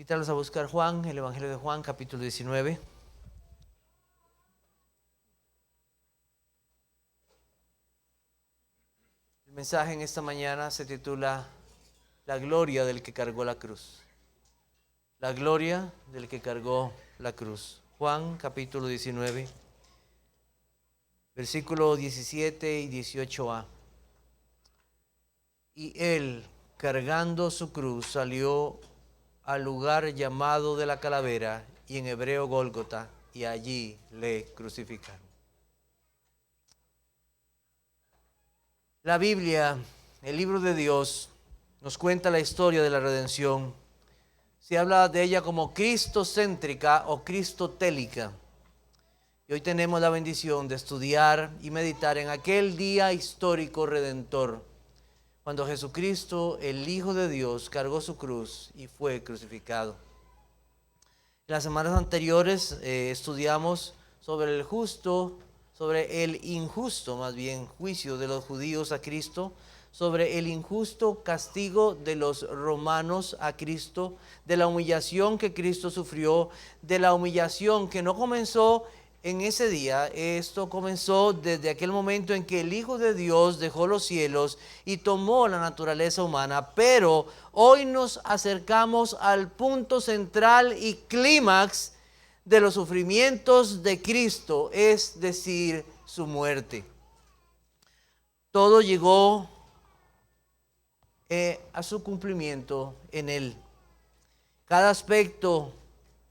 Invitarlos a buscar Juan, el Evangelio de Juan, capítulo 19. El mensaje en esta mañana se titula La gloria del que cargó la cruz. La gloria del que cargó la cruz. Juan, capítulo 19, versículo 17 y 18a. Y él, cargando su cruz, salió al lugar llamado de la calavera, y en hebreo Gólgota, y allí le crucificaron. La Biblia, el libro de Dios, nos cuenta la historia de la redención. Se habla de ella como cristocéntrica o cristotélica. Y hoy tenemos la bendición de estudiar y meditar en aquel día histórico redentor, cuando Jesucristo, el Hijo de Dios, cargó su cruz y fue crucificado. En las semanas anteriores estudiamos sobre el justo, sobre el injusto, más bien, juicio de los judíos a Cristo, sobre el injusto castigo de los romanos a Cristo, de la humillación que Cristo sufrió, de la humillación que no comenzó en ese día. Esto comenzó desde aquel momento en que el Hijo de Dios dejó los cielos y tomó la naturaleza humana, pero hoy nos acercamos al punto central y clímax de los sufrimientos de Cristo, es decir, su muerte. Todo llegó a su cumplimiento en Él. Cada aspecto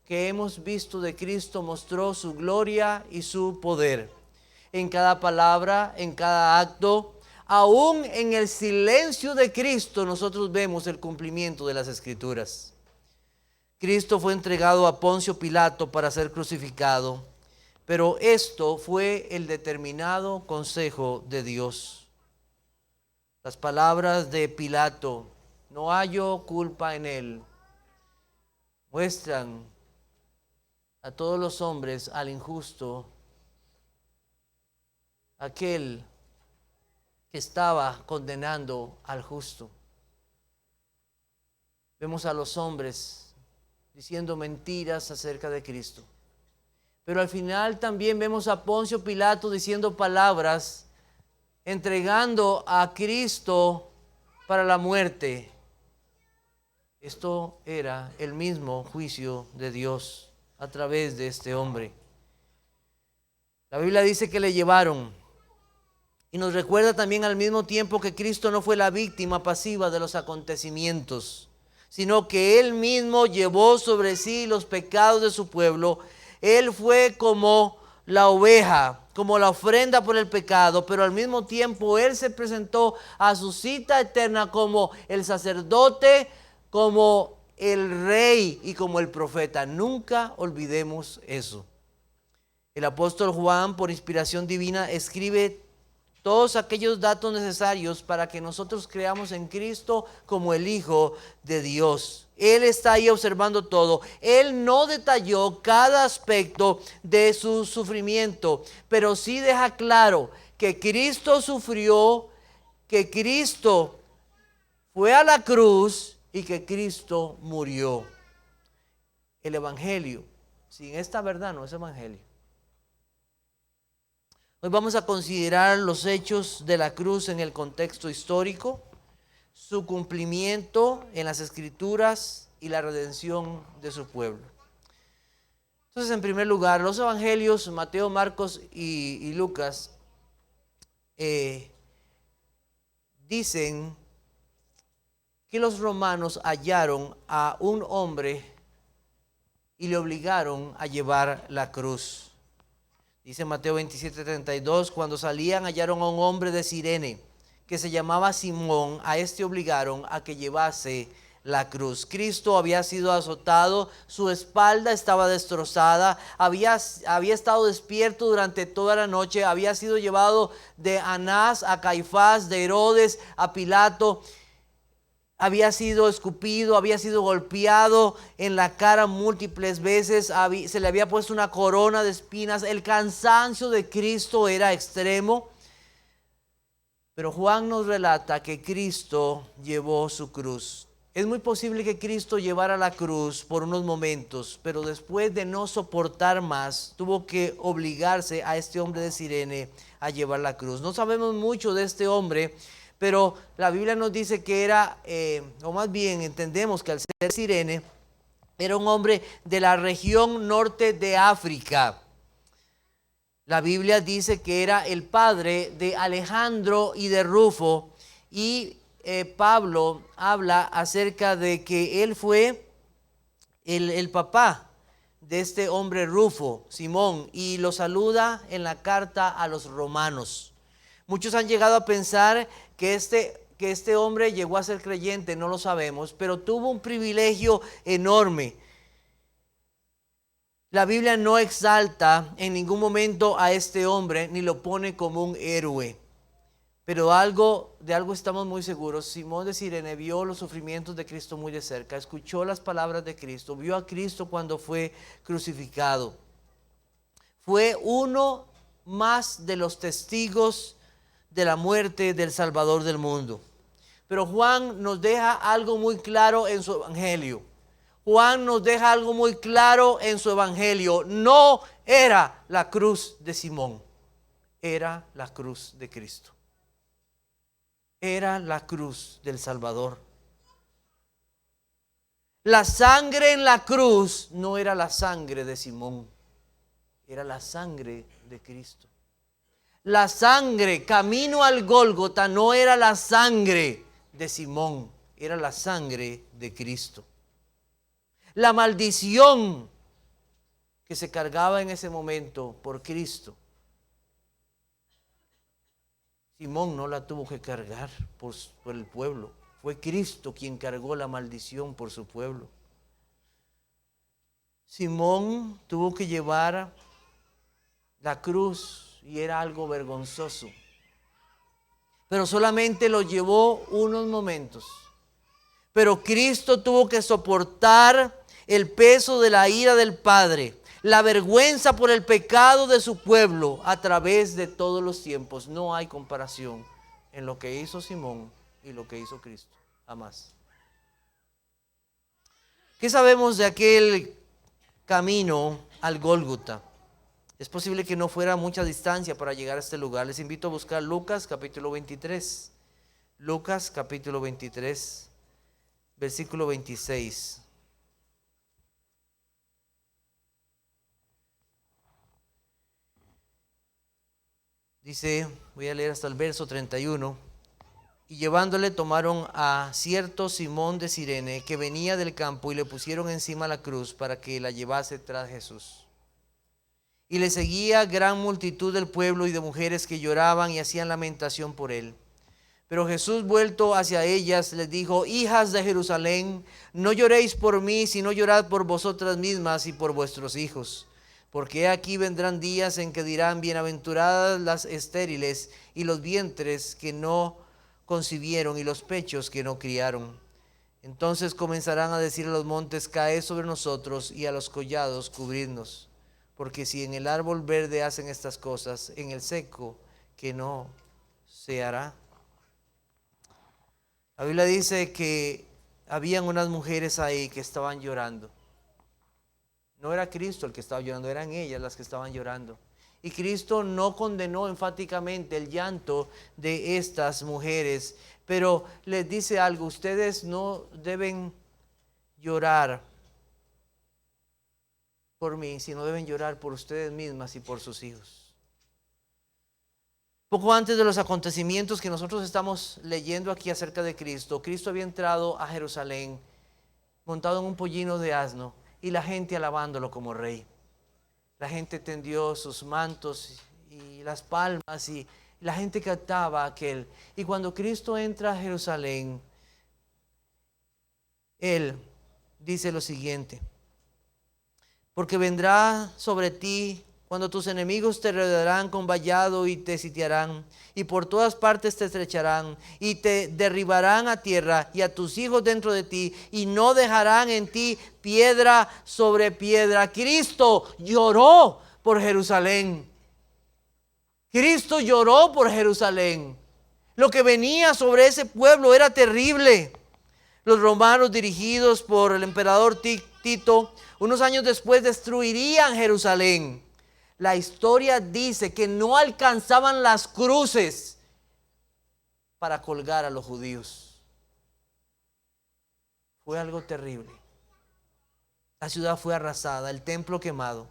que hemos visto de Cristo mostró su gloria y su poder. En cada palabra, en cada acto, aún en el silencio de Cristo, nosotros vemos el cumplimiento de las Escrituras. Cristo fue entregado a Poncio Pilato para ser crucificado, pero esto fue el determinado consejo de Dios. Las palabras de Pilato, no hallo culpa en él, muestran a todos los hombres al injusto, aquel que estaba condenando al justo. Vemos a los hombres diciendo mentiras acerca de Cristo. Pero al final también vemos a Poncio Pilato diciendo palabras, entregando a Cristo para la muerte. Esto era el mismo juicio de Dios a través de este hombre. La Biblia dice que le llevaron, y nos recuerda también al mismo tiempo que Cristo no fue la víctima pasiva de los acontecimientos, sino que Él mismo llevó sobre sí los pecados de su pueblo. Él fue como la oveja, como la ofrenda por el pecado, pero al mismo tiempo Él se presentó a su cita eterna como el sacerdote, como el rey y como el profeta. Nunca olvidemos eso. El apóstol Juan, por inspiración divina, escribe todos aquellos datos necesarios para que nosotros creamos en Cristo como el Hijo de Dios. Él está ahí observando todo. Él no detalló cada aspecto de su sufrimiento, pero sí deja claro que Cristo sufrió, que Cristo fue a la cruz y que Cristo murió. El Evangelio, sin esta verdad no es Evangelio. Hoy vamos a considerar los hechos de la cruz en el contexto histórico, su cumplimiento en las Escrituras y la redención de su pueblo. Entonces, en primer lugar, los evangelios, Mateo, Marcos y Lucas, dicen que los romanos hallaron a un hombre y le obligaron a llevar la cruz. Dice Mateo 27:32, cuando salían hallaron a un hombre de Cirene que se llamaba Simón. A este obligaron a que llevase la cruz. Cristo había sido azotado, su espalda estaba destrozada, había estado despierto durante toda la noche, había sido llevado de Anás a Caifás, de Herodes a Pilato. Había sido escupido, había sido golpeado en la cara múltiples veces, se le había puesto una corona de espinas. El cansancio de Cristo era extremo. Pero Juan nos relata que Cristo llevó su cruz. Es muy posible que Cristo llevara la cruz por unos momentos, pero después de no soportar más, tuvo que obligarse a este hombre de Cirene a llevar la cruz. No sabemos mucho de este hombre, pero la Biblia nos dice que era, o más bien entendemos que al ser Cirene, era un hombre de la región norte de África. La Biblia dice que era el padre de Alejandro y de Rufo, y Pablo habla acerca de que él fue el papá de este hombre Rufo, Simón, y lo saluda en la carta a los romanos. Muchos han llegado a pensar que este hombre llegó a ser creyente, no lo sabemos, pero tuvo un privilegio enorme. La Biblia no exalta en ningún momento a este hombre ni lo pone como un héroe. Pero de algo estamos muy seguros. Simón de Cirene vio los sufrimientos de Cristo muy de cerca, escuchó las palabras de Cristo, vio a Cristo cuando fue crucificado. Fue uno más de los testigos de la muerte del Salvador del mundo. Pero Juan nos deja algo muy claro en su evangelio. Juan nos deja algo muy claro en su evangelio. No era la cruz de Simón, era la cruz de Cristo. Era la cruz del Salvador. La sangre en la cruz no era la sangre de Simón, era la sangre de Cristo. La sangre camino al Gólgota no era la sangre de Simón, era la sangre de Cristo. La maldición que se cargaba en ese momento por Cristo, Simón no la tuvo que cargar por el pueblo. Fue Cristo quien cargó la maldición por su pueblo. Simón tuvo que llevar la cruz y era algo vergonzoso. Pero solamente lo llevó unos momentos. Pero Cristo tuvo que soportar el peso de la ira del Padre, la vergüenza por el pecado de su pueblo a través de todos los tiempos. No hay comparación en lo que hizo Simón y lo que hizo Cristo, jamás. ¿Qué sabemos de aquel camino al Gólgota? Es posible que no fuera mucha distancia para llegar a este lugar. Les invito a buscar Lucas capítulo 23. Lucas capítulo 23, versículo 26. Dice, voy a leer hasta el verso 31. Y llevándole tomaron a cierto Simón de Cirene que venía del campo y le pusieron encima la cruz para que la llevase tras Jesús. Y le seguía gran multitud del pueblo y de mujeres que lloraban y hacían lamentación por él. Pero Jesús, vuelto hacia ellas, les dijo: hijas de Jerusalén, no lloréis por mí, sino llorad por vosotras mismas y por vuestros hijos. Porque aquí vendrán días en que dirán: bienaventuradas las estériles y los vientres que no concibieron y los pechos que no criaron. Entonces comenzarán a decir a los montes: caed sobre nosotros, y a los collados cubridnos. Porque si en el árbol verde hacen estas cosas, en el seco que no se hará. La Biblia dice que habían unas mujeres ahí que estaban llorando. No era Cristo el que estaba llorando, eran ellas las que estaban llorando. Y Cristo no condenó enfáticamente el llanto de estas mujeres, pero les dice algo: ustedes no deben llorar por mí, sino deben llorar por ustedes mismas y por sus hijos. Poco antes de los acontecimientos que nosotros estamos leyendo aquí acerca de Cristo, Cristo había entrado a Jerusalén montado en un pollino de asno y la gente alabándolo como rey. La gente tendió sus mantos y las palmas y la gente cantaba aquel. Y cuando Cristo entra a Jerusalén, Él dice lo siguiente: porque vendrá sobre ti cuando tus enemigos te rodearán con vallado y te sitiarán, y por todas partes te estrecharán, y te derribarán a tierra, y a tus hijos dentro de ti, y no dejarán en ti piedra sobre piedra. Cristo lloró por Jerusalén. Cristo lloró por Jerusalén. Lo que venía sobre ese pueblo era terrible. Los romanos, dirigidos por el emperador Tito, unos años después destruirían Jerusalén. La historia dice que no alcanzaban las cruces para colgar a los judíos. Fue algo terrible. La ciudad fue arrasada, el templo quemado.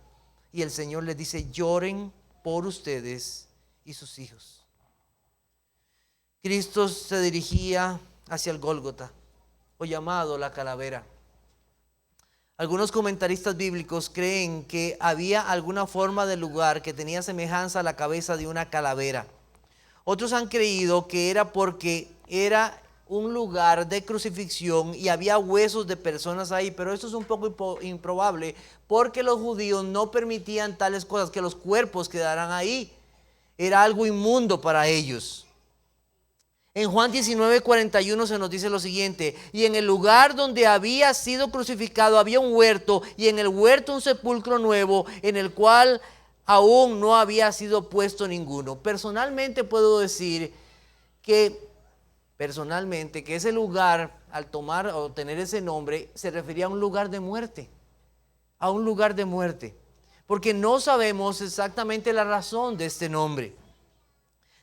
Y el Señor les dice: lloren por ustedes y sus hijos. Cristo se dirigía hacia el Gólgota, o llamado la calavera. Algunos comentaristas bíblicos creen que había alguna forma del lugar que tenía semejanza a la cabeza de una calavera. Otros han creído que era porque era un lugar de crucifixión y había huesos de personas ahí, pero esto es un poco improbable, porque los judíos no permitían tales cosas, que los cuerpos quedaran ahí. Era algo inmundo para ellos. En Juan 19:41 se nos dice lo siguiente: y en el lugar donde había sido crucificado había un huerto, y en el huerto un sepulcro nuevo, en el cual aún no había sido puesto ninguno. Personalmente puedo decir que ese lugar, al tomar o tener ese nombre, se refería a un lugar de muerte, a un lugar de muerte, porque no sabemos exactamente la razón de este nombre.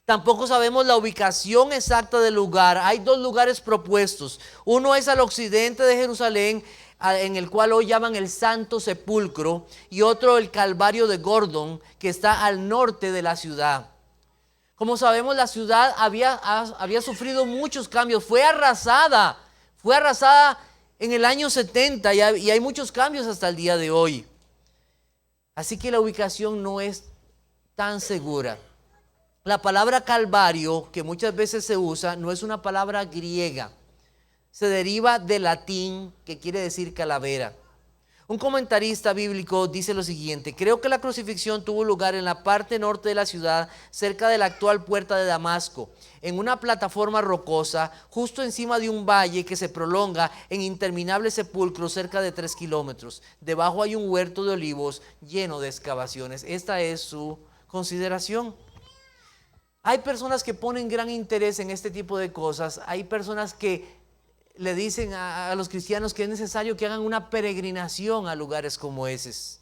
Tampoco sabemos la ubicación exacta del lugar. Hay dos lugares propuestos. Uno es al occidente de Jerusalén, en el cual hoy llaman el Santo Sepulcro, y otro el Calvario de Gordon, que está al norte de la ciudad. Como sabemos, la ciudad había sufrido muchos cambios. Fue arrasada en el año 70 y hay muchos cambios hasta el día de hoy. Así que la ubicación no es tan segura. La palabra Calvario, que muchas veces se usa, no es una palabra griega. Se deriva del latín, que quiere decir calavera. Un comentarista bíblico dice lo siguiente: creo que la crucifixión tuvo lugar en la parte norte de la ciudad, cerca de la actual puerta de Damasco, en una plataforma rocosa, justo encima de un valle que se prolonga en interminables sepulcros cerca de 3 kilómetros. Debajo hay un huerto de olivos lleno de excavaciones. Esta es su consideración. Hay personas que ponen gran interés en este tipo de cosas. Hay personas que le dicen a los cristianos que es necesario que hagan una peregrinación a lugares como esos.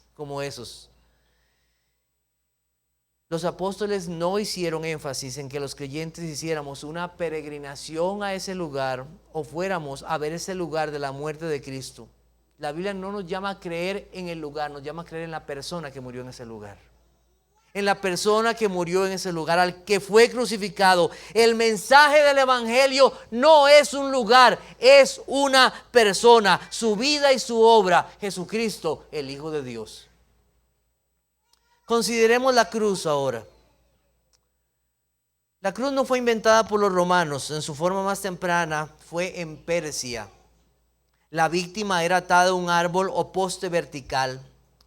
Los apóstoles no hicieron énfasis en que los creyentes hiciéramos una peregrinación a ese lugar o fuéramos a ver ese lugar de la muerte de Cristo. La Biblia no nos llama a creer en el lugar, nos llama a creer en la persona que murió en ese lugar. En la persona que murió en ese lugar, al que fue crucificado. El mensaje del evangelio no es un lugar, es una persona, su vida y su obra, Jesucristo, el Hijo de Dios. Consideremos la cruz ahora. La cruz no fue inventada por los romanos. En su forma más temprana fue en Persia. La víctima era atada a un árbol o poste vertical.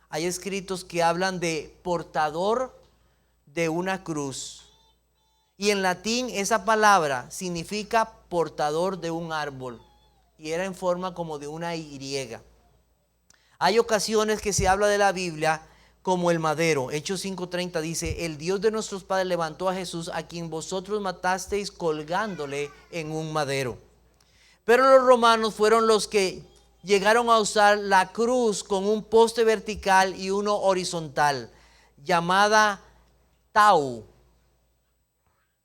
Hay escritos que hablan de portador de una cruz. Y en latín esa palabra significa portador de un árbol. Y era en forma como de una Y. Hay ocasiones que se habla de la Biblia como el madero. Hechos 5:30 dice: el Dios de nuestros padres levantó a Jesús, a quien vosotros matasteis colgándole en un madero. Pero los romanos fueron los que llegaron a usar la cruz con un poste vertical y uno horizontal, llamada tau.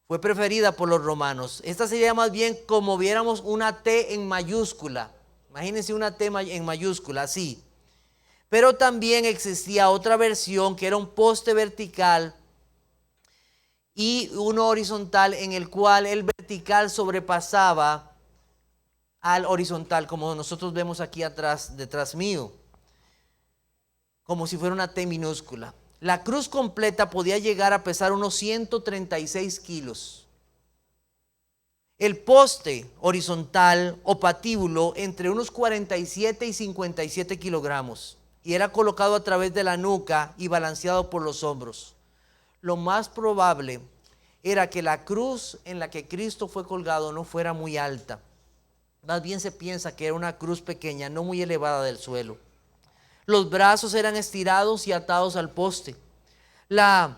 Fue preferida por los romanos. Esta sería más bien como viéramos una T en mayúscula. Imagínense una T en mayúscula, así. Pero también existía otra versión que era un poste vertical y uno horizontal, en el cual el vertical sobrepasaba al horizontal, como nosotros vemos aquí atrás, detrás mío, como si fuera una T minúscula. La cruz completa podía llegar a pesar unos 136 kilos. El poste horizontal o patíbulo entre unos 47 y 57 kilogramos. Y era colocado a través de la nuca y balanceado por los hombros. Lo más probable era que la cruz en la que Cristo fue colgado no fuera muy alta. Más bien se piensa que era una cruz pequeña, no muy elevada del suelo. Los brazos eran estirados y atados al poste. La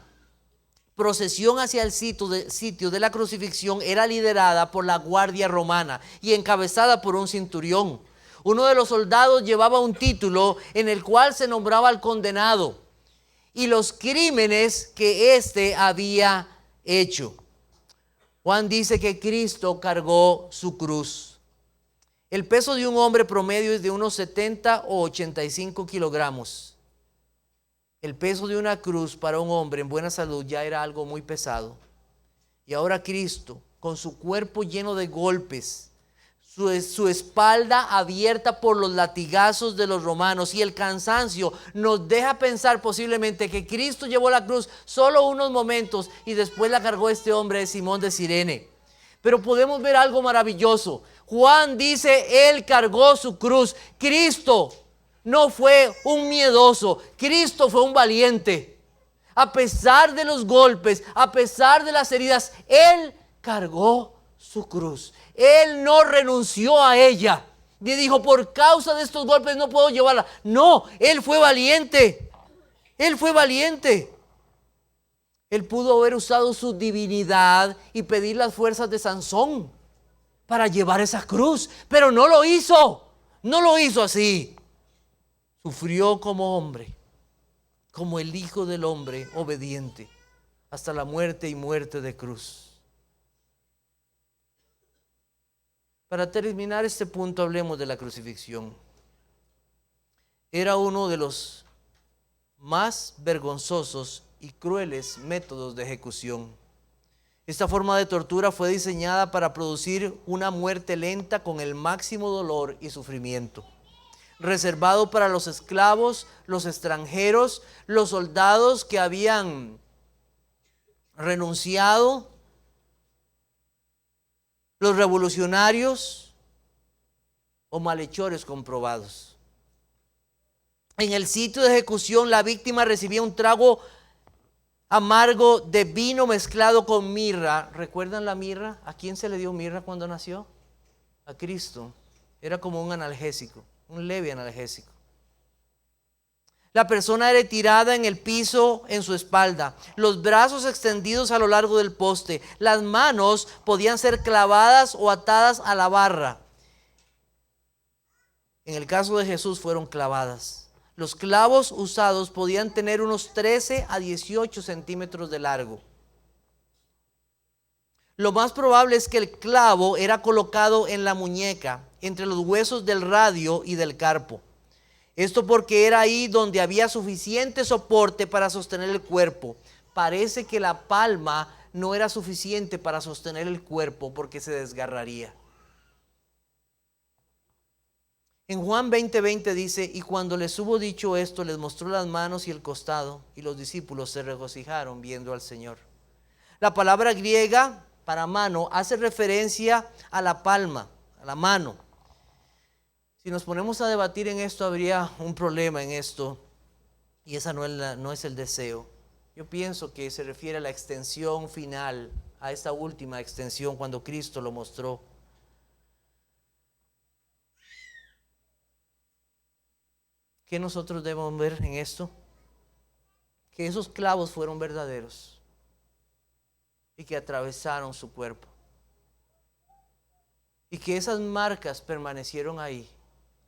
procesión hacia el sitio de la crucifixión era liderada por la guardia romana y encabezada por un centurión. Uno de los soldados llevaba un título en el cual se nombraba al condenado y los crímenes que éste había hecho. Juan dice que Cristo cargó su cruz. El peso de un hombre promedio es de unos 70 o 85 kilogramos. El peso de una cruz para un hombre en buena salud ya era algo muy pesado. Y ahora Cristo, con su cuerpo lleno de golpes, su espalda abierta por los latigazos de los romanos y el cansancio, nos deja pensar posiblemente que Cristo llevó la cruz solo unos momentos y después la cargó este hombre de Simón de Cirene. Pero podemos ver algo maravilloso. Juan dice, Él cargó su cruz. Cristo no fue un miedoso, Cristo fue un valiente. A pesar de los golpes, a pesar de las heridas, Él cargó su cruz. Él no renunció a ella. Y dijo, por causa de estos golpes no puedo llevarla. No, Él fue valiente. Él fue valiente. Él pudo haber usado su divinidad y pedir las fuerzas de Sansón para llevar esa cruz, pero no lo hizo. No lo hizo así. Sufrió como hombre, como el Hijo del Hombre obediente, hasta la muerte y muerte de cruz. Para terminar este punto, hablemos de la crucifixión. Era uno de los más vergonzosos y crueles métodos de ejecución. Esta forma de tortura fue diseñada para producir una muerte lenta con el máximo dolor y sufrimiento. Reservado para los esclavos, los extranjeros, los soldados que habían renunciado, los revolucionarios o malhechores comprobados. En el sitio de ejecución, la víctima recibía un trago amargo de vino mezclado con mirra. ¿Recuerdan la mirra? ¿A quién se le dio mirra cuando nació? A Cristo. Era como un analgésico, un leve analgésico. La persona era tirada en el piso en su espalda, los brazos extendidos a lo largo del poste, las manos podían ser clavadas o atadas a la barra. En el caso de Jesús fueron clavadas. Los clavos usados podían tener unos 13 a 18 centímetros de largo. Lo más probable es que el clavo era colocado en la muñeca, entre los huesos del radio y del carpo. Esto porque era ahí donde había suficiente soporte para sostener el cuerpo. Parece que la palma no era suficiente para sostener el cuerpo porque se desgarraría. En Juan 20:20 dice, y cuando les hubo dicho esto, les mostró las manos y el costado, y los discípulos se regocijaron viendo al Señor. La palabra griega para mano hace referencia a la palma, a la mano. Si nos ponemos a debatir en esto, habría un problema en esto, y esa no es el deseo. Yo pienso que se refiere a la extensión final, a esta última extensión cuando Cristo lo mostró. ¿Qué nosotros debemos ver en esto? Que esos clavos fueron verdaderos y que atravesaron su cuerpo. Y que esas marcas permanecieron ahí,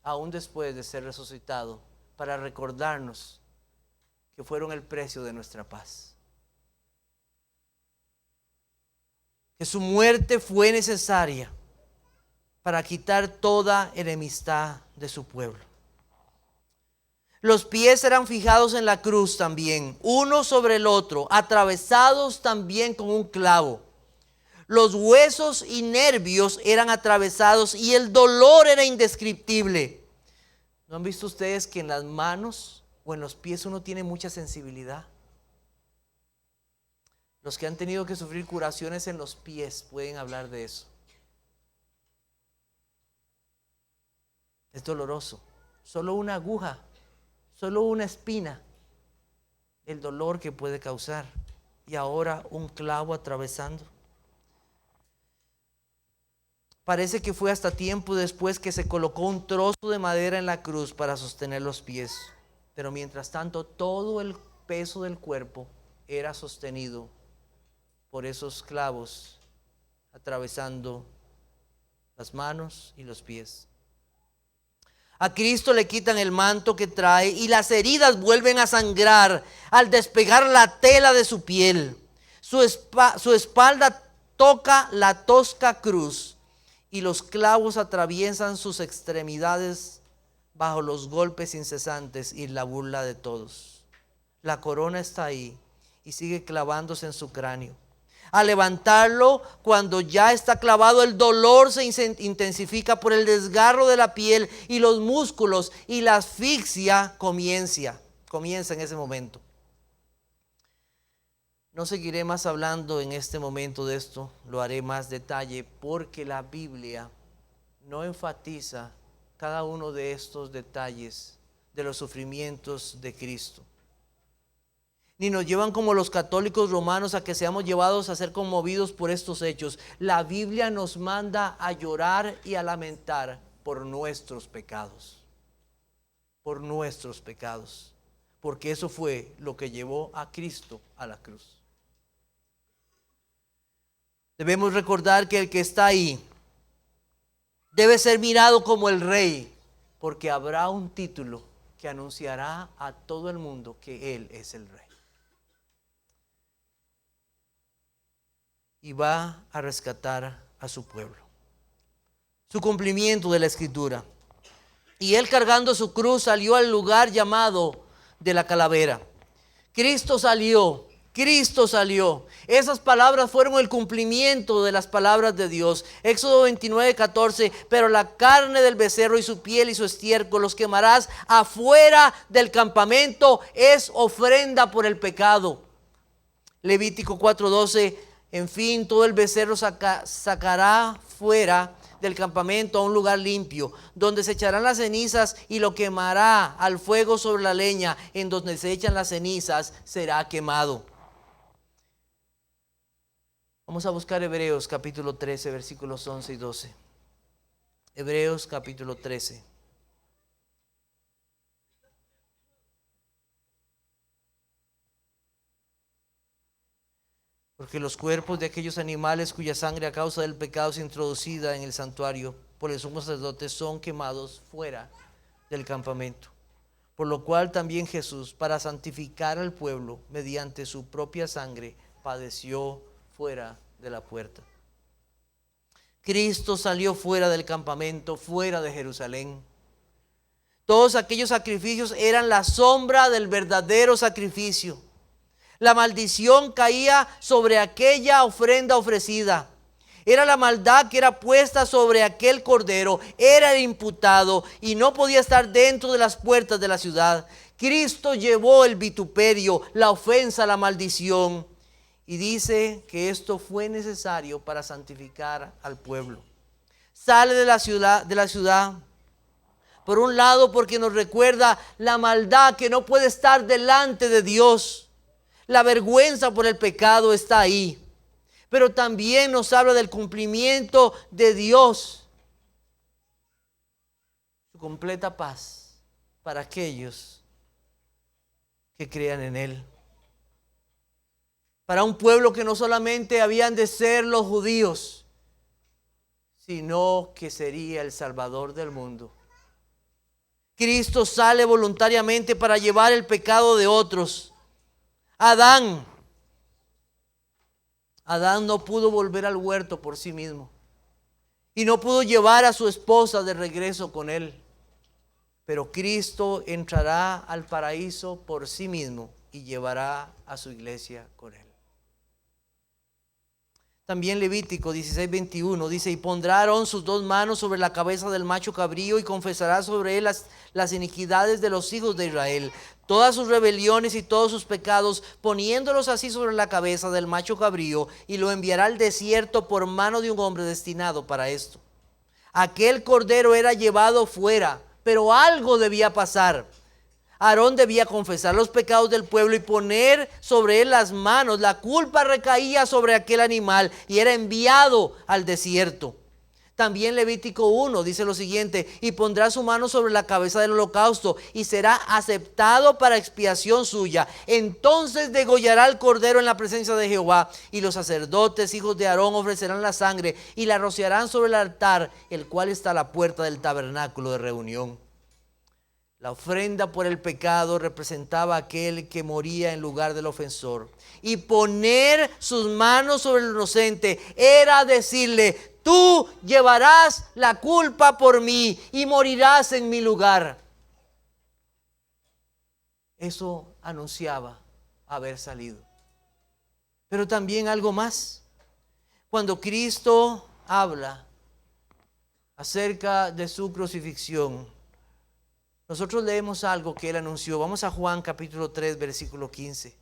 aún después de ser resucitado, para recordarnos que fueron el precio de nuestra paz. Que su muerte fue necesaria para quitar toda enemistad de su pueblo. Los pies eran fijados en la cruz también, uno sobre el otro, atravesados también con un clavo. Los huesos y nervios eran atravesados y el dolor era indescriptible. ¿No han visto ustedes que en las manos o en los pies uno tiene mucha sensibilidad? Los que han tenido que sufrir curaciones en los pies pueden hablar de eso. Es doloroso. Solo una aguja, solo una espina, el dolor que puede causar. Y ahora un clavo atravesando. Parece que fue hasta tiempo después que se colocó un trozo de madera en la cruz para sostener los pies. Pero mientras tanto, todo el peso del cuerpo era sostenido por esos clavos atravesando las manos y los pies. A Cristo le quitan el manto que trae y las heridas vuelven a sangrar al despegar la tela de su piel. Su espalda toca la tosca cruz y los clavos atraviesan sus extremidades bajo los golpes incesantes y la burla de todos. La corona está ahí y sigue clavándose en su cráneo. Al levantarlo, cuando ya está clavado, el dolor se intensifica por el desgarro de la piel y los músculos, y la asfixia comienza en ese momento. No seguiré más hablando en este momento de esto, lo haré más detalle, porque la Biblia no enfatiza cada uno de estos detalles de los sufrimientos de Cristo. Ni nos llevan como los católicos romanos a que seamos llevados a ser conmovidos por estos hechos. La Biblia nos manda a llorar y a lamentar por nuestros pecados. Por nuestros pecados. Porque eso fue lo que llevó a Cristo a la cruz. Debemos recordar que el que está ahí debe ser mirado como el rey, porque habrá un título que anunciará a todo el mundo que Él es el rey. Y va a rescatar a su pueblo. Su cumplimiento de la Escritura. Y Él, cargando su cruz, salió al lugar llamado de la calavera. Cristo salió. Esas palabras fueron el cumplimiento de las palabras de Dios. Éxodo 29:14. Pero la carne del becerro y su piel y su estiércol los quemarás afuera del campamento. Es ofrenda por el pecado. Levítico 4:12. En fin, todo el becerro sacará fuera del campamento a un lugar limpio, donde se echarán las cenizas y lo quemará al fuego sobre la leña. En donde se echan las cenizas será quemado. Vamos a buscar Hebreos capítulo 13, versículos 11 y 12. Hebreos capítulo 13. Porque los cuerpos de aquellos animales cuya sangre a causa del pecado es introducida en el santuario por el sumo sacerdote son quemados fuera del campamento. Por lo cual también Jesús, para santificar al pueblo mediante su propia sangre, padeció fuera de la puerta. Cristo salió fuera del campamento, fuera de Jerusalén. Todos aquellos sacrificios eran la sombra del verdadero sacrificio. La maldición caía sobre aquella ofrenda ofrecida. Era la maldad que era puesta sobre aquel cordero. Era el imputado y no podía estar dentro de las puertas de la ciudad. Cristo llevó el vituperio, la ofensa, la maldición. Y dice que esto fue necesario para santificar al pueblo. Sale de la ciudad. Por un lado, porque nos recuerda la maldad que no puede estar delante de Dios. La vergüenza por el pecado está ahí. Pero también nos habla del cumplimiento de Dios. Su completa paz para aquellos que crean en Él. Para un pueblo que no solamente habían de ser los judíos, sino que sería el Salvador del mundo. Cristo sale voluntariamente para llevar el pecado de otros. Adán no pudo volver al huerto por sí mismo y no pudo llevar a su esposa de regreso con él. Pero Cristo entrará al paraíso por sí mismo y llevará a su iglesia con él. También Levítico 16:21 dice: y pondrá Aarón sus dos manos sobre la cabeza del macho cabrío y confesará sobre él las iniquidades de los hijos de Israel, todas sus rebeliones y todos sus pecados, poniéndolos así sobre la cabeza del macho cabrío, y lo enviará al desierto por mano de un hombre destinado para esto. Aquel cordero era llevado fuera, pero algo debía pasar. Aarón debía confesar los pecados del pueblo y poner sobre él las manos. La culpa recaía sobre aquel animal y era enviado al desierto. También Levítico 1 dice lo siguiente: y pondrá su mano sobre la cabeza del holocausto y será aceptado para expiación suya. Entonces degollará el cordero en la presencia de Jehová, y los sacerdotes, hijos de Aarón, ofrecerán la sangre y la rociarán sobre el altar, el cual está a la puerta del tabernáculo de reunión. La ofrenda por el pecado representaba a aquel que moría en lugar del ofensor. Y poner sus manos sobre el inocente era decirle: tú llevarás la culpa por mí y morirás en mi lugar. Eso anunciaba haber salido. Pero también algo más. Cuando Cristo habla acerca de su crucifixión, nosotros leemos algo que él anunció. Vamos a Juan capítulo 3, versículo 15.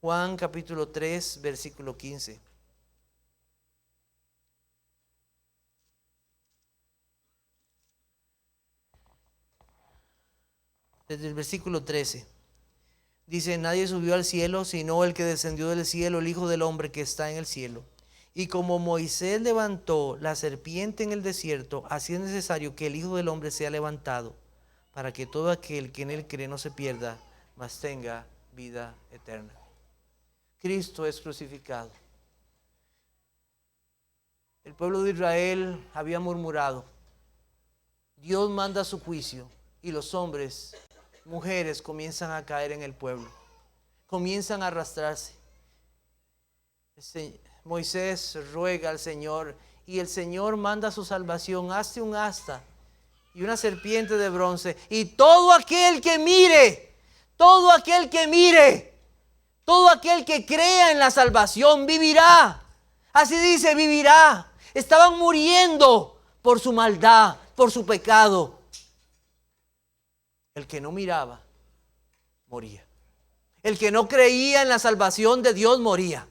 Juan capítulo 3, versículo 15. Desde el versículo 13. Dice: nadie subió al cielo sino el que descendió del cielo, el Hijo del Hombre que está en el cielo. Y como Moisés levantó la serpiente en el desierto, así es necesario que el Hijo del Hombre sea levantado, para que todo aquel que en él cree no se pierda, mas tenga vida eterna. Cristo es crucificado. El pueblo de Israel había murmurado. Dios manda su juicio y los hombres, mujeres comienzan a caer en el pueblo, comienzan a arrastrarse. Moisés ruega al Señor y el Señor manda su salvación. Hace un asta y una serpiente de bronce, y todo aquel que mire, todo aquel que crea en la salvación vivirá. Así dice, vivirá. Estaban muriendo por su maldad, por su pecado. El que no miraba, moría. El que no creía en la salvación de Dios, moría.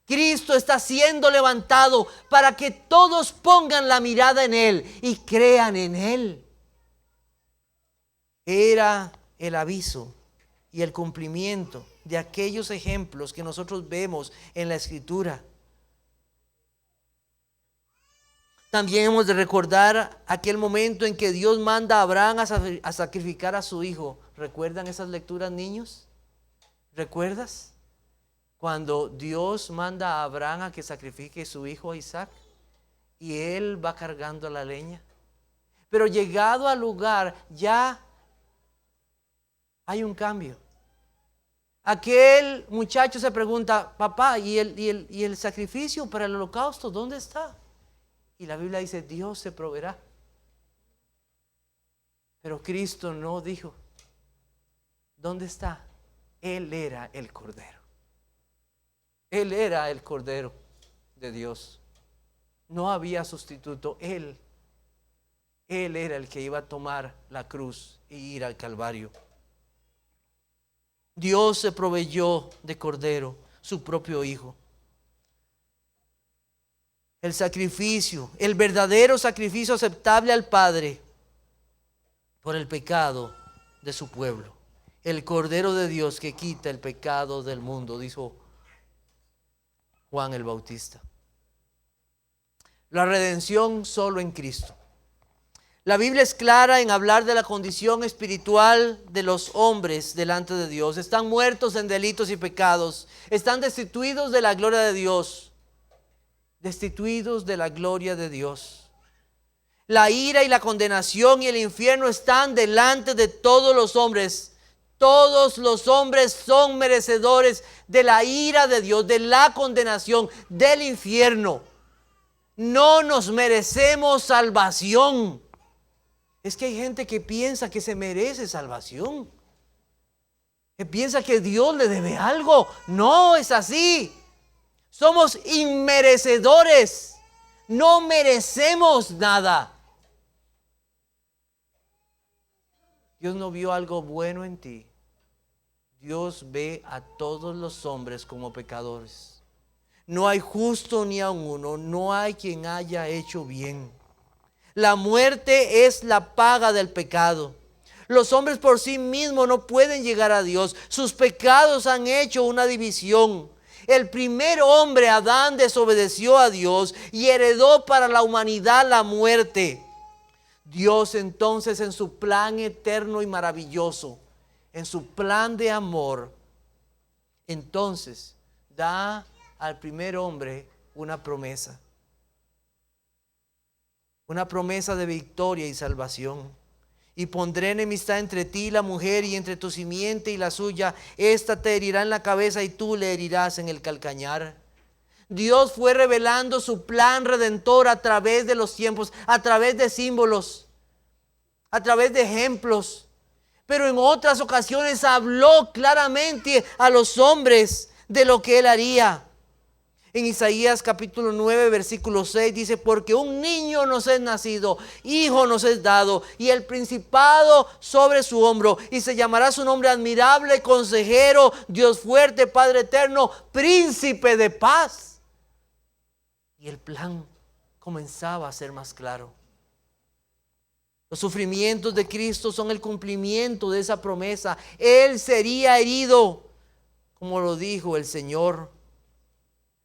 Cristo está siendo levantado para que todos pongan la mirada en Él y crean en Él. Era el aviso y el cumplimiento de aquellos ejemplos que nosotros vemos en la Escritura. También hemos de recordar aquel momento en que Dios manda a Abraham a sacrificar a su hijo. ¿Recuerdan esas lecturas, niños? ¿Recuerdas? Cuando Dios manda a Abraham a que sacrifique a su hijo Isaac y él va cargando la leña. Pero llegado al lugar ya hay un cambio. Aquel muchacho se pregunta: papá, ¿y el sacrificio para el holocausto dónde está? Y la Biblia dice: Dios se proveerá. Pero Cristo no dijo ¿dónde está? Él era el Cordero. Él era el Cordero de Dios. No había sustituto. Él era el que iba a tomar la cruz e ir al Calvario. Dios se proveyó de Cordero, su propio Hijo. El sacrificio, el verdadero sacrificio aceptable al Padre por el pecado de su pueblo. El Cordero de Dios que quita el pecado del mundo, dijo Juan el Bautista. La redención solo en Cristo. La Biblia es clara en hablar de la condición espiritual de los hombres delante de Dios. Están muertos en delitos y pecados. Están destituidos de la gloria de Dios. Destituidos de la gloria de Dios. La ira y la condenación y el infierno están delante de todos los hombres. Todos los hombres son merecedores de la ira de Dios, de la condenación, del infierno. No nos merecemos salvación. Es que hay gente que piensa que se merece salvación, que piensa que Dios le debe algo. No es así. Somos inmerecedores. No merecemos nada. Dios no vio algo bueno en ti. Dios ve a todos los hombres como pecadores. No hay justo ni a uno. No hay quien haya hecho bien. La muerte es la paga del pecado. Los hombres por sí mismos no pueden llegar a Dios. Sus pecados han hecho una división. El primer hombre, Adán, desobedeció a Dios y heredó para la humanidad la muerte. Dios entonces, en su plan eterno y maravilloso, en su plan de amor, entonces da al primer hombre una promesa. Una promesa de victoria y salvación. Y pondré enemistad entre ti y la mujer, y entre tu simiente y la suya. Esta te herirá en la cabeza y tú le herirás en el calcañar. Dios fue revelando su plan redentor a través de los tiempos, a través de símbolos, a través de ejemplos. Pero en otras ocasiones habló claramente a los hombres de lo que Él haría. En Isaías capítulo 9 versículo 6 dice: porque un niño nos es nacido, hijo nos es dado, y el principado sobre su hombro, y se llamará su nombre admirable, consejero, Dios fuerte, Padre eterno, príncipe de paz. Y el plan comenzaba a ser más claro. Los sufrimientos de Cristo son el cumplimiento de esa promesa. Él sería herido, como lo dijo el Señor.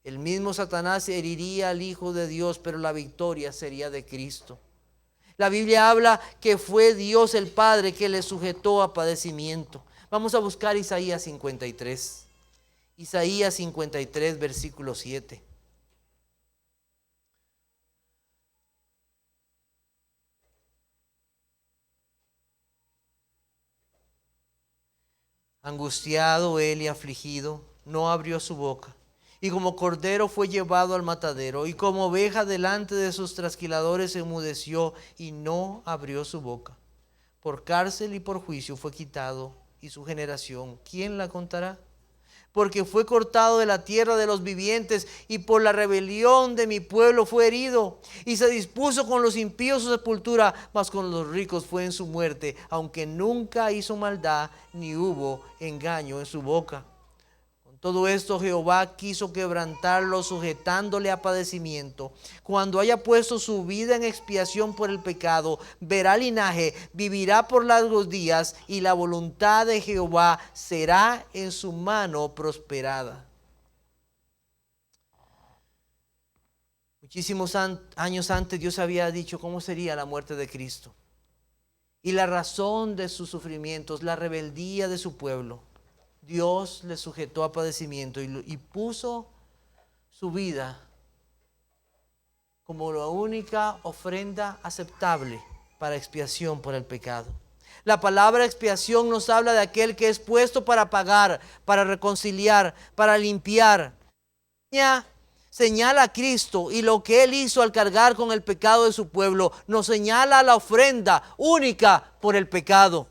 El mismo Satanás heriría al Hijo de Dios, pero la victoria sería de Cristo. La Biblia habla que fue Dios el Padre que le sujetó a padecimiento. Vamos a buscar Isaías 53. Isaías 53, versículo 7. Angustiado él y afligido, no abrió su boca. Y como cordero fue llevado al matadero, y como oveja delante de sus trasquiladores se enmudeció y no abrió su boca. Por cárcel y por juicio fue quitado, y su generación, ¿quién la contará? Porque fue cortado de la tierra de los vivientes, y por la rebelión de mi pueblo fue herido. Y se dispuso con los impíos su sepultura, mas con los ricos fue en su muerte, aunque nunca hizo maldad, ni hubo engaño en su boca. Todo esto Jehová quiso quebrantarlo, sujetándole a padecimiento. Cuando haya puesto su vida en expiación por el pecado, verá linaje, vivirá por largos días, y la voluntad de Jehová será en su mano prosperada. Muchísimos años antes Dios había dicho cómo sería la muerte de Cristo. Y la razón de sus sufrimientos, la rebeldía de su pueblo. Dios le sujetó a padecimiento y puso su vida como la única ofrenda aceptable para expiación por el pecado. La palabra expiación nos habla de aquel que es puesto para pagar, para reconciliar, para limpiar. Señala a Cristo, y lo que Él hizo al cargar con el pecado de su pueblo nos señala a la ofrenda única por el pecado.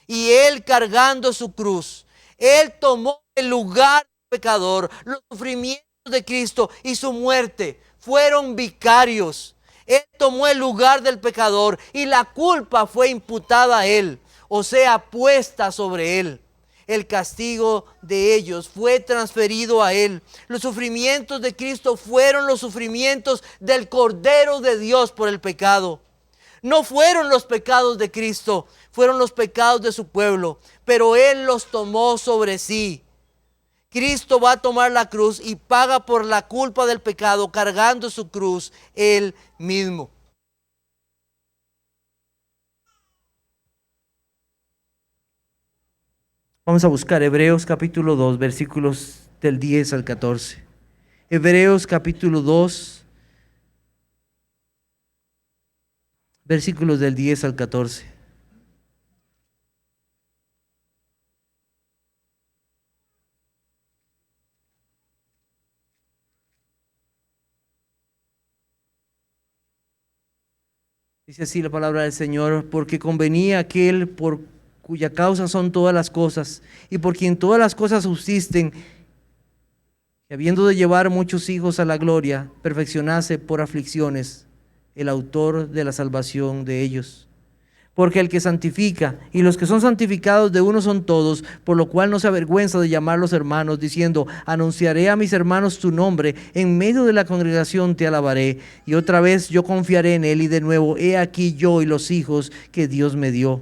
Y Él, cargando su cruz, Él tomó el lugar del pecador. Los sufrimientos de Cristo y su muerte fueron vicarios. Él tomó el lugar del pecador y la culpa fue imputada a Él, o sea, puesta sobre Él. El castigo de ellos fue transferido a Él. Los sufrimientos de Cristo fueron los sufrimientos del Cordero de Dios por el pecado. No fueron los pecados de Cristo, fueron los pecados de su pueblo, pero Él los tomó sobre sí. Cristo va a tomar la cruz y paga por la culpa del pecado, cargando su cruz Él mismo. Vamos a buscar Hebreos capítulo 2, versículos del 10 al 14. Hebreos capítulo 2, versículos del 10 al 14. Dice así la palabra del Señor: porque convenía aquel por cuya causa son todas las cosas, y por quien todas las cosas subsisten, que habiendo de llevar muchos hijos a la gloria, perfeccionase por aflicciones el autor de la salvación de ellos. Porque el que santifica, y los que son santificados de uno son todos, por lo cual no se avergüenza de llamarlos hermanos, diciendo: anunciaré a mis hermanos tu nombre, en medio de la congregación te alabaré. Y otra vez yo confiaré en él, y de nuevo, he aquí yo y los hijos que Dios me dio.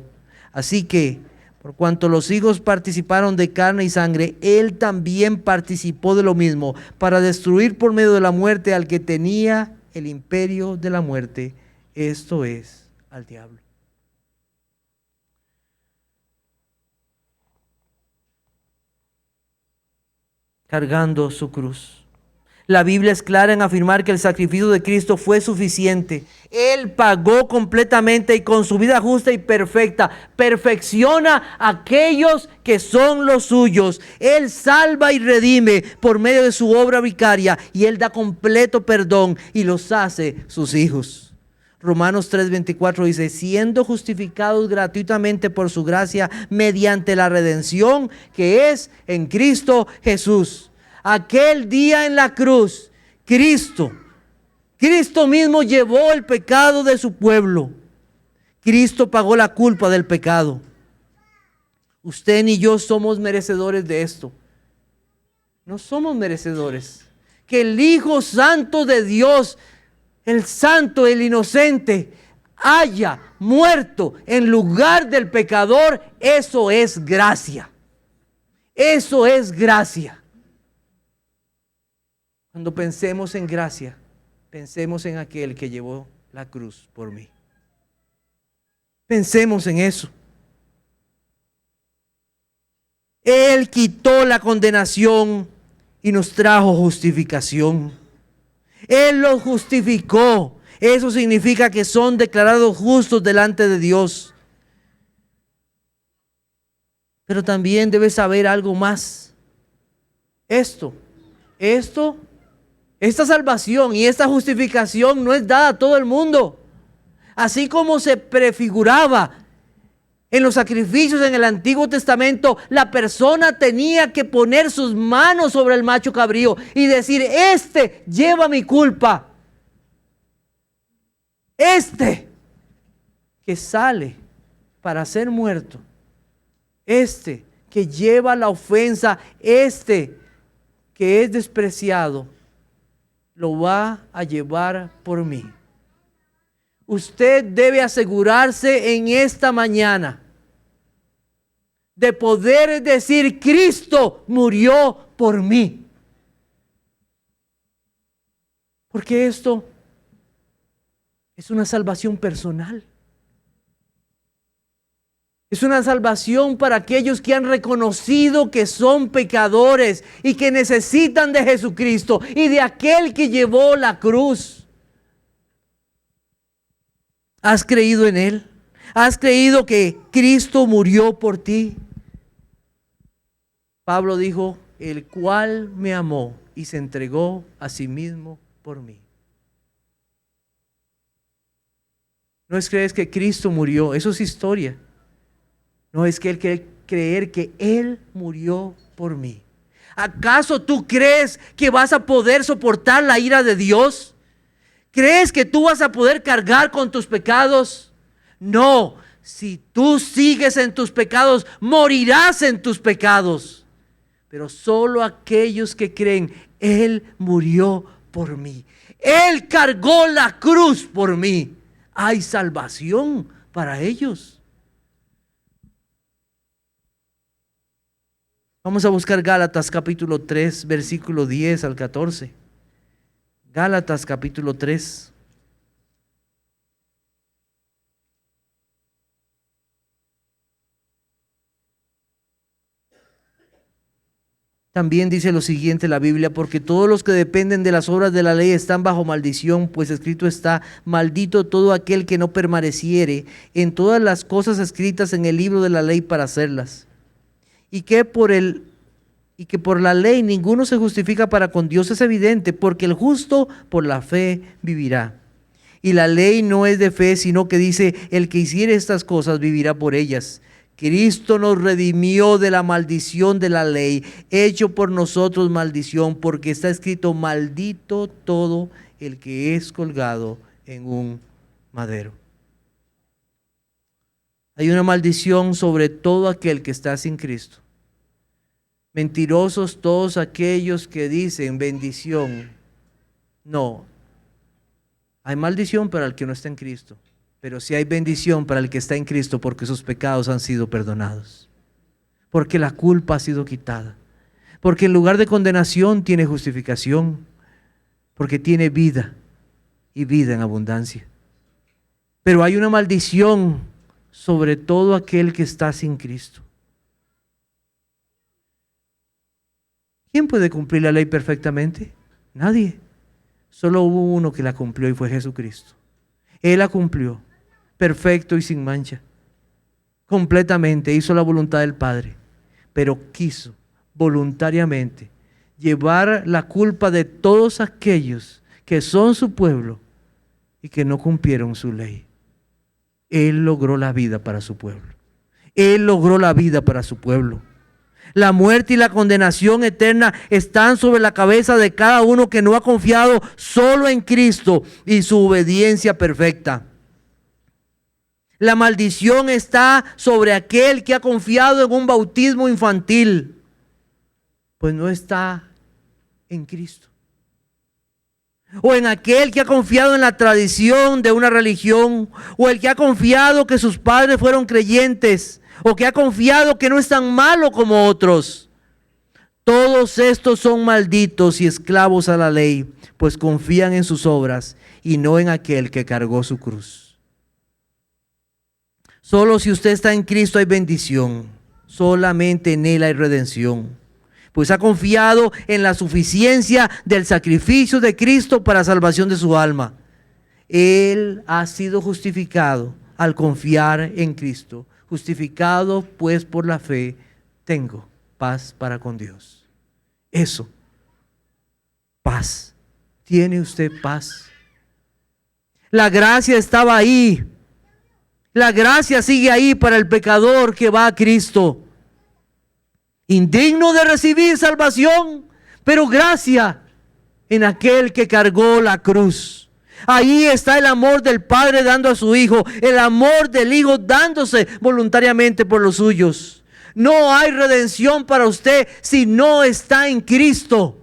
Así que, Por cuanto los hijos participaron de carne y sangre, Él también participó de lo mismo, para destruir por medio de la muerte al que tenía el imperio de la muerte, esto es, al diablo. Cargando su cruz. La Biblia es clara en afirmar que el sacrificio de Cristo fue suficiente. Él pagó completamente y con su vida justa y perfecta perfecciona a aquellos que son los suyos. Él salva y redime por medio de su obra vicaria y Él da completo perdón y los hace sus hijos. Romanos 3:24 dice, siendo justificados gratuitamente por su gracia mediante la redención que es en Cristo Jesús. Aquel día en la cruz, Cristo mismo llevó el pecado de su pueblo. Cristo pagó la culpa del pecado. Usted ni yo somos merecedores de esto. No somos merecedores. Que el Hijo Santo de Dios, el Santo, el Inocente, haya muerto en lugar del pecador, eso es gracia. Eso es gracia. Cuando pensemos en gracia, pensemos en aquel que llevó la cruz por mí. Pensemos en eso. Él quitó la condenación y nos trajo justificación. Él los justificó. Eso significa que son declarados justos delante de Dios. Pero también debes saber algo más. Esta salvación y esta justificación no es dada a todo el mundo. Así como se prefiguraba en los sacrificios en el Antiguo Testamento, la persona tenía que poner sus manos sobre el macho cabrío y decir, este lleva mi culpa. Este que sale para ser muerto. Este que lleva la ofensa. Este que es despreciado. Lo va a llevar por mí. Usted debe asegurarse en esta mañana de poder decir, Cristo murió por mí. Porque esto es una salvación personal. Es una salvación para aquellos que han reconocido que son pecadores y que necesitan de Jesucristo y de aquel que llevó la cruz. ¿Has creído en Él? ¿Has creído que Cristo murió por ti? Pablo dijo, el cual me amó y se entregó a sí mismo por mí. No es creer que Cristo murió, eso es historia. No es que creer que Él murió por mí. ¿Acaso tú crees que vas a poder soportar la ira de Dios? ¿Crees que tú vas a poder cargar con tus pecados? No, si tú sigues en tus pecados, morirás en tus pecados. Pero solo aquellos que creen, Él murió por mí. Él cargó la cruz por mí. Hay salvación para ellos. Vamos a buscar Gálatas capítulo 3, versículo 10 al 14. Gálatas capítulo 3. También dice lo siguiente la Biblia, porque todos los que dependen de las obras de la ley están bajo maldición, pues escrito está, maldito todo aquel que no permaneciere en todas las cosas escritas en el libro de la ley para hacerlas. Y que por la ley ninguno se justifica para con Dios es evidente, porque el justo por la fe vivirá. Y la ley no es de fe, sino que dice, el que hiciere estas cosas vivirá por ellas. Cristo nos redimió de la maldición de la ley, hecho por nosotros maldición, porque está escrito, maldito todo el que es colgado en un madero. Hay una maldición sobre todo aquel que está sin Cristo. Mentirosos todos aquellos que dicen bendición. No. Hay maldición para el que no está en Cristo. Pero sí hay bendición para el que está en Cristo porque sus pecados han sido perdonados. porque la culpa ha sido quitada. Porque en lugar de condenación tiene justificación, porque tiene vida y vida en abundancia. Pero hay una maldición sobre todo aquel que está sin Cristo. ¿Quién puede cumplir la ley perfectamente? Nadie. Solo hubo uno que la cumplió y fue Jesucristo. Él la cumplió, perfecto y sin mancha. Completamente hizo la voluntad del Padre, pero quiso voluntariamente llevar la culpa de todos aquellos que son su pueblo y que no cumplieron su ley. Él logró la vida para su pueblo. Él logró la vida para su pueblo. La muerte y la condenación eterna están sobre la cabeza de cada uno que no ha confiado solo en Cristo y su obediencia perfecta. La maldición está sobre aquel que ha confiado en un bautismo infantil, pues no está en Cristo. O en aquel que ha confiado en la tradición de una religión, o el que ha confiado que sus padres fueron creyentes, o que ha confiado que no es tan malo como otros. Todos estos son malditos y esclavos a la ley, pues confían en sus obras y no en aquel que cargó su cruz. Solo si usted está en Cristo hay bendición, solamente en Él hay redención, pues ha confiado en la suficiencia del sacrificio de Cristo para salvación de su alma. Él ha sido justificado al confiar en Cristo. Justificado pues por la fe, tengo paz para con Dios. Eso, paz. ¿Tiene usted paz? La gracia estaba ahí. La gracia sigue ahí para el pecador que va a Cristo. Indigno de recibir salvación, pero gracia en aquel que cargó la cruz. Ahí está el amor del Padre dando a su Hijo, el amor del Hijo dándose voluntariamente por los suyos. No hay redención para usted si no está en Cristo.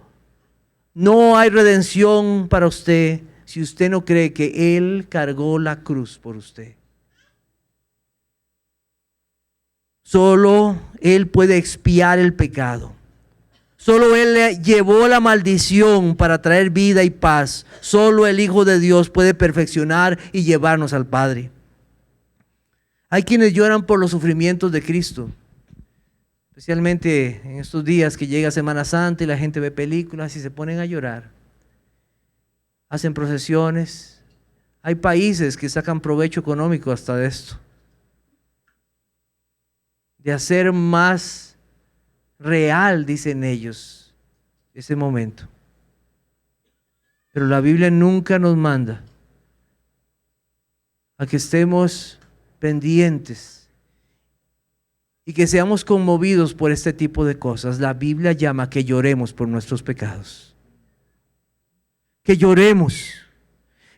No hay redención para usted si usted no cree que Él cargó la cruz por usted. Solo Él puede expiar el pecado. Solo Él le llevó la maldición para traer vida y paz. Solo el Hijo de Dios puede perfeccionar y llevarnos al Padre. Hay quienes lloran por los sufrimientos de Cristo, especialmente en estos días que llega Semana Santa y la gente ve películas y se ponen a llorar. Hacen procesiones. Hay países que sacan provecho económico hasta de esto, de hacer más real, dicen ellos, ese momento. Pero la Biblia nunca nos manda a que estemos pendientes y que seamos conmovidos por este tipo de cosas. La Biblia llama a que lloremos por nuestros pecados. Que lloremos.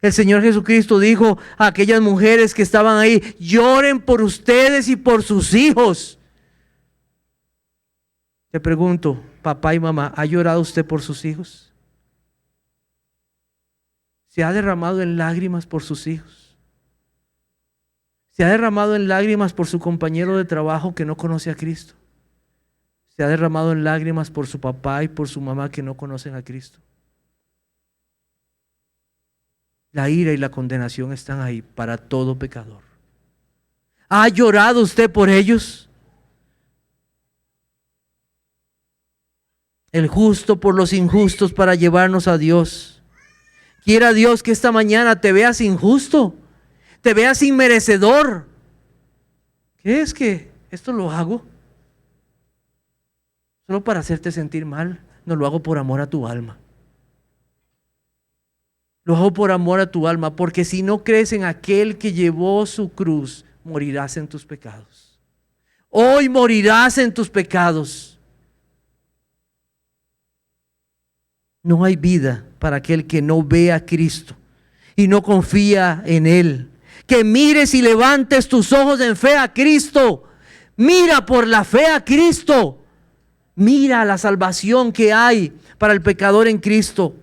El Señor Jesucristo dijo a aquellas mujeres que estaban ahí: lloren por ustedes y por sus hijos. Te pregunto, papá y mamá, ¿ha llorado usted por sus hijos? ¿Se ha derramado en lágrimas por sus hijos? ¿Se ha derramado en lágrimas por su compañero de trabajo que no conoce a Cristo? ¿Se ha derramado en lágrimas por su papá y por su mamá que no conocen a Cristo? La ira y la condenación están ahí para todo pecador. ¿Ha llorado usted por ellos? El justo por los injustos para llevarnos a Dios. Quiera Dios que esta mañana te veas injusto, te veas inmerecedor. ¿Qué es que esto lo hago solo para hacerte sentir mal? No, lo hago por amor a tu alma. Lo hago por amor a tu alma, porque si no crees en aquel que llevó su cruz, morirás en tus pecados. Hoy morirás en tus pecados. No hay vida para aquel que no ve a Cristo y no confía en Él. Que mires y levantes tus ojos en fe a Cristo. Mira por la fe a Cristo. Mira la salvación que hay para el pecador en Cristo.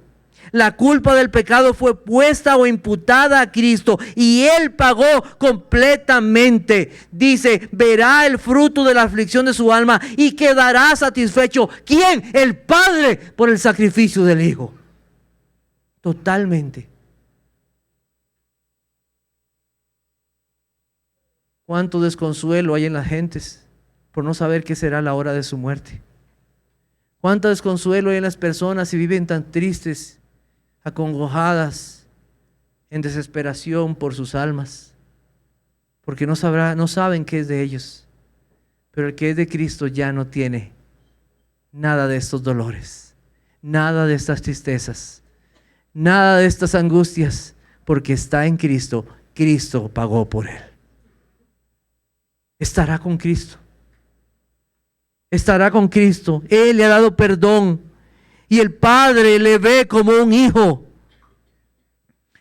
La culpa del pecado fue puesta o imputada a Cristo y Él pagó completamente. Dice, verá el fruto de la aflicción de su alma y quedará satisfecho. ¿Quién? El Padre, por el sacrificio del Hijo. Totalmente. Cuánto desconsuelo hay en las gentes por no saber qué será la hora de su muerte. Cuánto desconsuelo hay en las personas y viven tan tristes, acongojadas, en desesperación por sus almas, porque no saben qué es de ellos. Pero el que es de Cristo ya no tiene nada de estos dolores, nada de estas tristezas, nada de estas angustias, porque está en Cristo. Cristo pagó por él. Estará con Cristo. Estará con Cristo. Él le ha dado perdón y el Padre le ve como un hijo.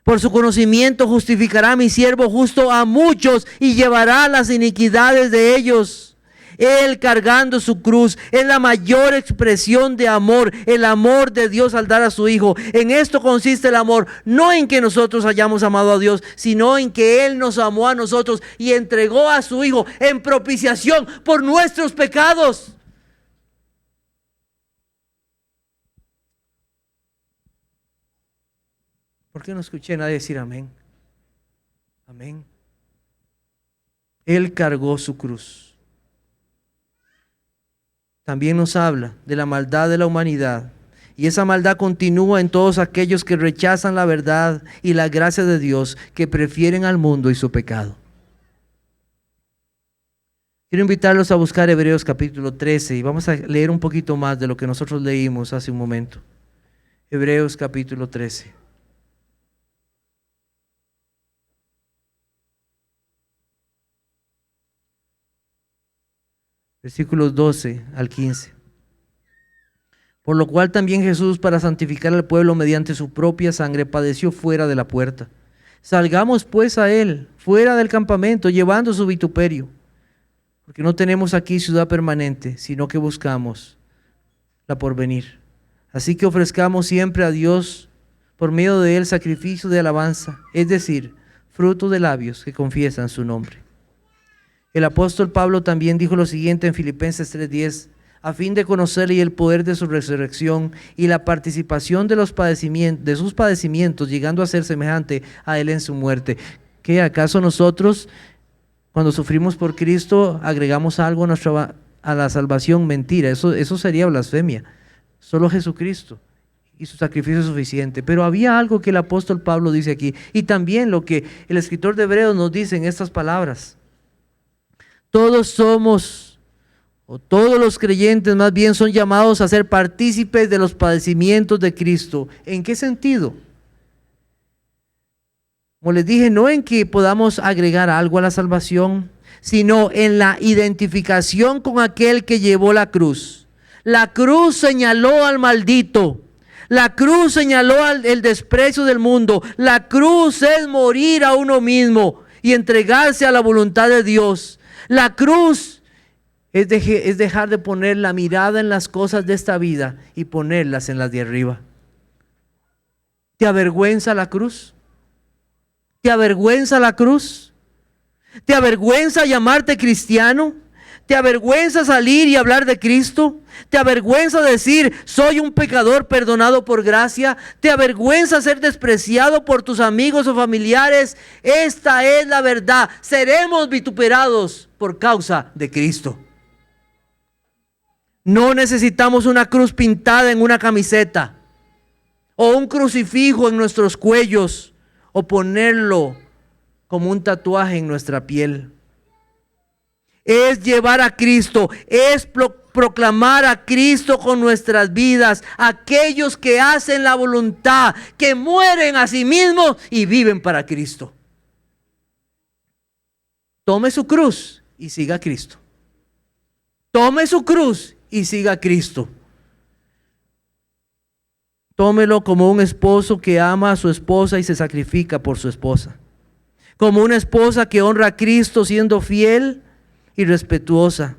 Por su conocimiento justificará a mi siervo justo a muchos y llevará las iniquidades de ellos. Él cargando su cruz es la mayor expresión de amor, el amor de Dios al dar a su Hijo. En esto consiste el amor, no en que nosotros hayamos amado a Dios, sino en que Él nos amó a nosotros y entregó a su Hijo en propiciación por nuestros pecados. ¿Por qué no escuché a nadie decir amén? Amén. Él cargó su cruz. También nos habla de la maldad de la humanidad. Y esa maldad continúa en todos aquellos que rechazan la verdad y la gracia de Dios, que prefieren al mundo y su pecado. Quiero invitarlos a buscar Hebreos capítulo 13 y vamos a leer un poquito más de lo que nosotros leímos hace un momento. Hebreos capítulo 13. Versículos 12 al 15. Por lo cual también Jesús, para santificar al pueblo mediante su propia sangre, padeció fuera de la puerta. Salgamos pues a él, fuera del campamento, llevando su vituperio. Porque no tenemos aquí ciudad permanente, sino que buscamos la porvenir. Así que ofrezcamos siempre a Dios, por medio de él, sacrificio de alabanza, es decir, fruto de labios que confiesan su nombre. El apóstol Pablo también dijo lo siguiente en Filipenses 3:10, a fin de conocerle y el poder de su resurrección y la participación de sus padecimientos, llegando a ser semejante a él en su muerte. ¿Qué acaso nosotros, cuando sufrimos por Cristo, agregamos algo a la salvación? Mentira, eso sería blasfemia. Solo Jesucristo y su sacrificio es suficiente. Pero había algo que el apóstol Pablo dice aquí, y también lo que el escritor de Hebreos nos dice en estas palabras. Todos los creyentes más bien son llamados a ser partícipes de los padecimientos de Cristo. ¿En qué sentido? Como les dije, no en que podamos agregar algo a la salvación, sino en la identificación con aquel que llevó la cruz. La cruz señaló al maldito. La cruz señaló el desprecio del mundo. La cruz es morir a uno mismo y entregarse a la voluntad de Dios. La cruz es dejar de poner la mirada en las cosas de esta vida y ponerlas en las de arriba. ¿Te avergüenza la cruz? ¿Te avergüenza la cruz? ¿Te avergüenza llamarte cristiano? ¿Te avergüenza salir y hablar de Cristo? ¿Te avergüenza decir, soy un pecador perdonado por gracia? ¿Te avergüenza ser despreciado por tus amigos o familiares? Esta es la verdad. Seremos vituperados por causa de Cristo. No necesitamos una cruz pintada en una camiseta o un crucifijo en nuestros cuellos o ponerlo como un tatuaje en nuestra piel. Es llevar a Cristo, es proclamar a Cristo con nuestras vidas, aquellos que hacen la voluntad, que mueren a sí mismos y viven para Cristo. Tome su cruz y siga a Cristo. Tome su cruz y siga a Cristo. Tómelo como un esposo que ama a su esposa y se sacrifica por su esposa. Como una esposa que honra a Cristo siendo fiel y respetuosa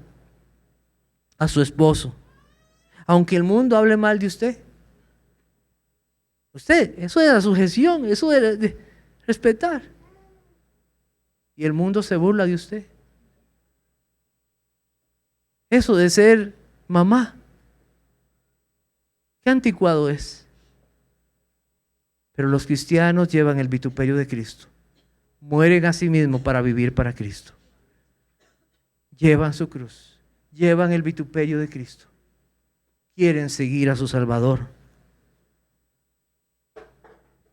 a su esposo, aunque el mundo hable mal de usted. Usted, eso de la sujeción, eso de respetar. Y el mundo se burla de usted. Eso de ser mamá, qué anticuado es. Pero los cristianos llevan el vituperio de Cristo. Mueren a sí mismos para vivir para Cristo. Llevan su cruz, llevan el vituperio de Cristo. Quieren seguir a su Salvador.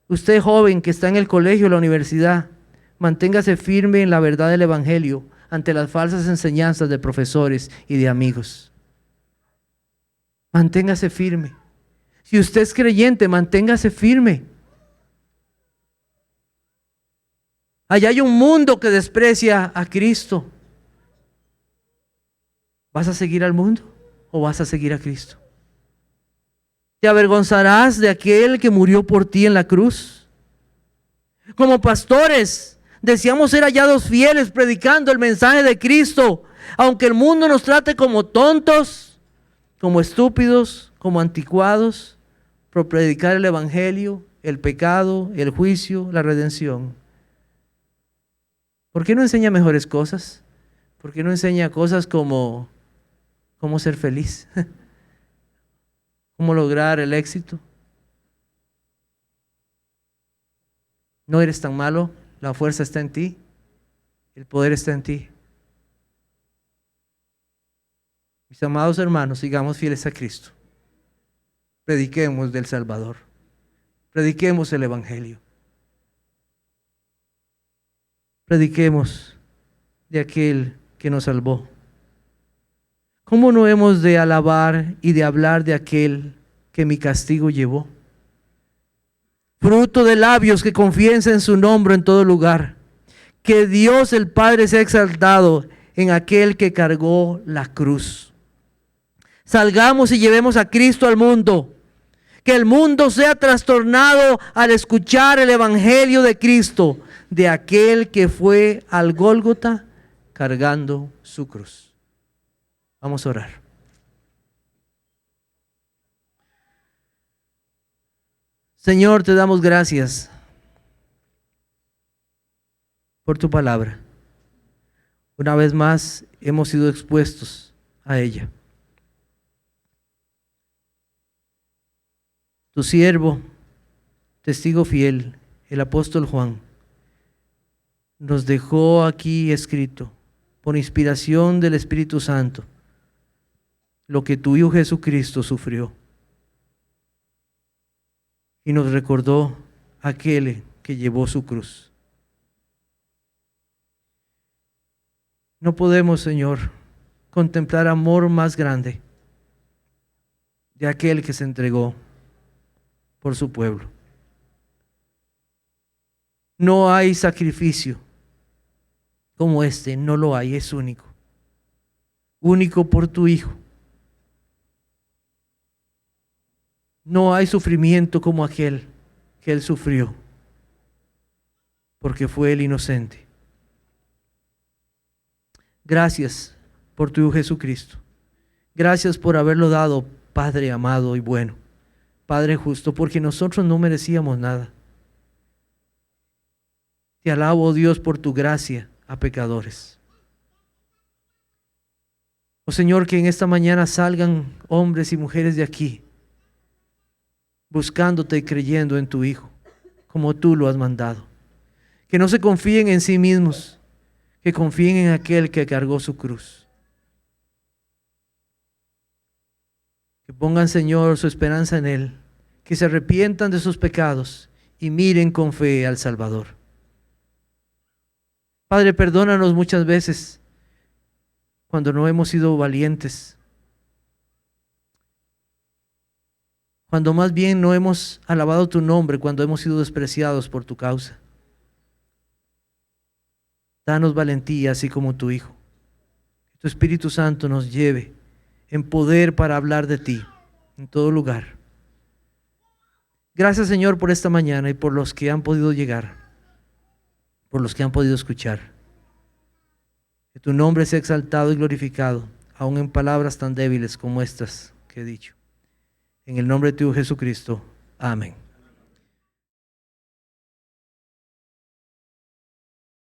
Usted joven que está en el colegio o la universidad, manténgase firme en la verdad del Evangelio ante las falsas enseñanzas de profesores y de amigos. Manténgase firme. Si usted es creyente, manténgase firme. Allá hay un mundo que desprecia a Cristo. ¿Vas a seguir al mundo o vas a seguir a Cristo? ¿Te avergonzarás de aquel que murió por ti en la cruz? Como pastores, deseamos ser hallados fieles predicando el mensaje de Cristo, aunque el mundo nos trate como tontos, como estúpidos, como anticuados, por predicar el Evangelio, el pecado, el juicio, la redención. ¿Por qué no enseña mejores cosas? ¿Por qué no enseña cosas como cómo ser feliz? ¿Cómo lograr el éxito? No eres tan malo, la fuerza está en ti, el poder está en ti. Mis amados hermanos, sigamos fieles a Cristo. Prediquemos del Salvador. Prediquemos el Evangelio. Prediquemos de aquel que nos salvó. ¿Cómo no hemos de alabar y de hablar de aquel que mi castigo llevó? Fruto de labios que confiesen en su nombre en todo lugar. Que Dios el Padre sea exaltado en aquel que cargó la cruz. Salgamos y llevemos a Cristo al mundo. Que el mundo sea trastornado al escuchar el Evangelio de Cristo, de aquel que fue al Gólgota cargando su cruz. Vamos a orar. Señor, te damos gracias por tu palabra. Una vez más hemos sido expuestos a ella. Tu siervo, testigo fiel, el apóstol Juan, nos dejó aquí escrito, por inspiración del Espíritu Santo, lo que tu Hijo Jesucristo sufrió. Y nos recordó aquel que llevó su cruz. No podemos, Señor, contemplar amor más grande de aquel que se entregó por su pueblo. No hay sacrificio como este, no lo hay, es único. Único por tu Hijo. No hay sufrimiento como aquel que Él sufrió, porque fue el inocente. Gracias por tu Hijo Jesucristo. Gracias por haberlo dado, Padre amado y bueno, Padre justo, porque nosotros no merecíamos nada. Te alabo, oh Dios, por tu gracia a pecadores. Oh Señor, que en esta mañana salgan hombres y mujeres de aquí, buscándote y creyendo en tu Hijo, como tú lo has mandado. Que no se confíen en sí mismos, que confíen en aquel que cargó su cruz. Que pongan, Señor, su esperanza en Él, que se arrepientan de sus pecados y miren con fe al Salvador. Padre, perdónanos muchas veces cuando no hemos sido valientes, cuando más bien no hemos alabado tu nombre, cuando hemos sido despreciados por tu causa. Danos valentía, así como tu Hijo. Que tu Espíritu Santo nos lleve en poder para hablar de ti en todo lugar. Gracias, Señor, por esta mañana y por los que han podido llegar, por los que han podido escuchar. Que tu nombre sea exaltado y glorificado, aun en palabras tan débiles como estas que he dicho. En el nombre de tu Hijo Jesucristo. Amén.